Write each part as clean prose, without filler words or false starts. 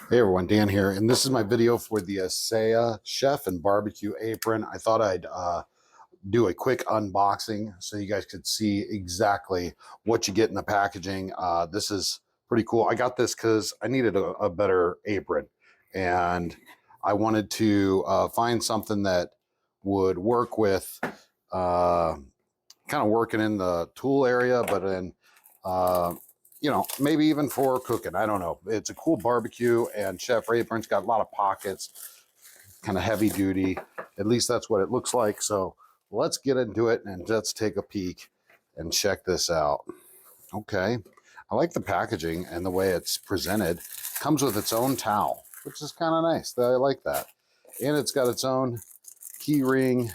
Hey everyone, Dan here, and this is my video for the Asaya Chef and Barbecue Apron. I thought I'd do a quick unboxing so you guys could see exactly what you get in the packaging. This is pretty cool. I got this because I needed a better apron, and I wanted to find something that would work with kind of working in the tool area, but then you know, maybe even for cooking. I don't know. It's a cool barbecue and chef apron. It's got a lot of pockets, kind of heavy duty. At least that's what it looks like. So let's get into it and let's take a peek and check this out. Okay. I like the packaging and the way it's presented. Comes with its own towel, which is kind of nice. I like that. And it's got its own key ring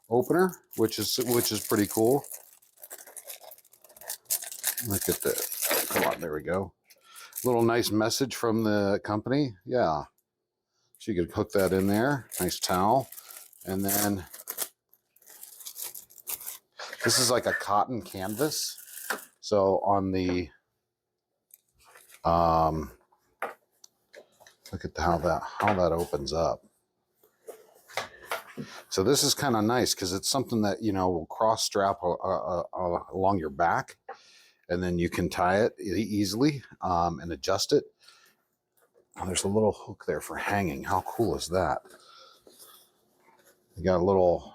opener, which is pretty cool. Look at this. Come on, there we go. Little nice message from the company. Yeah. So you could hook that in there. Nice towel. And then this is like a cotton canvas. So on the look at how that opens up. So this is kind of nice because it's something that, you know, will cross strap along your back, and then you can tie it easily and adjust it. Oh, there's a little hook there for hanging. How cool is that? You got a little,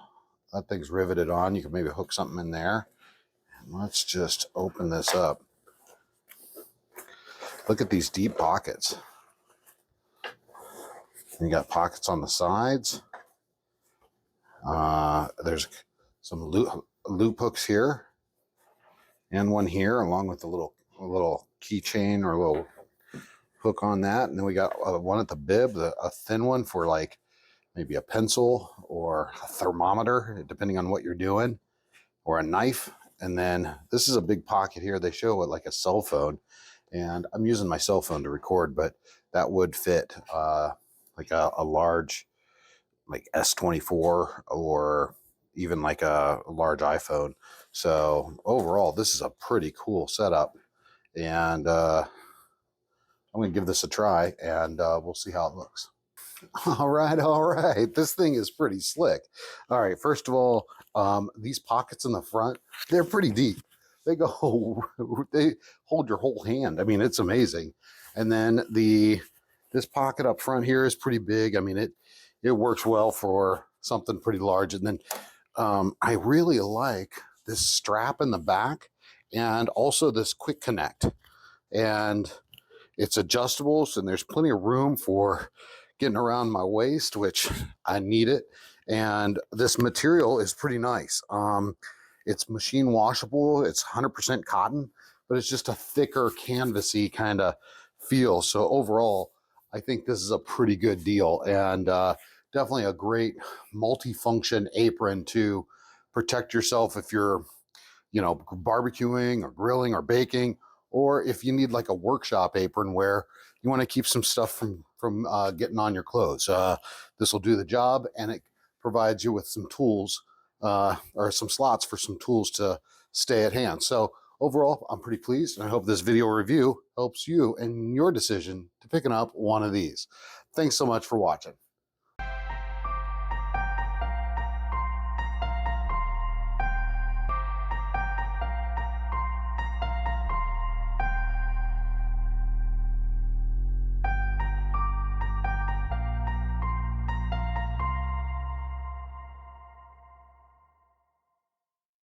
that thing's riveted on. You can maybe hook something in there. And let's just open this up. Look at these deep pockets. You got pockets on the sides. There's some loop hooks here and one here, along with a little keychain or a little hook on that. And then we got one at the bib, a thin one for like maybe a pencil or a thermometer, depending on what you're doing, or a knife. And then this is a big pocket here. They show it like a cell phone, and I'm using my cell phone to record, but that would fit like a large, like S24 or even like a large iPhone. So overall, this is a pretty cool setup, and I'm going to give this a try, and we'll see how it looks. All right. This thing is pretty slick. All right, first of all, these pockets in the front, they're pretty deep. They go, they hold your whole hand. I mean, it's amazing. And then this pocket up front here is pretty big. I mean, it works well for something pretty large. And then I really like this strap in the back, and also this quick connect. And it's adjustable, so there's plenty of room for getting around my waist, which I need it. And this material is pretty nice. It's machine washable. It's 100% cotton, but it's just a thicker canvasy kind of feel. So overall, I think this is a pretty good deal, and definitely a great multi-function apron to protect yourself if you're, you know, barbecuing or grilling or baking, or if you need like a workshop apron where you want to keep some stuff from getting on your clothes. This will do the job, and it provides you with some tools or some slots for some tools to stay at hand. So overall, I'm pretty pleased, and I hope this video review helps you in your decision to picking up one of these. Thanks so much for watching.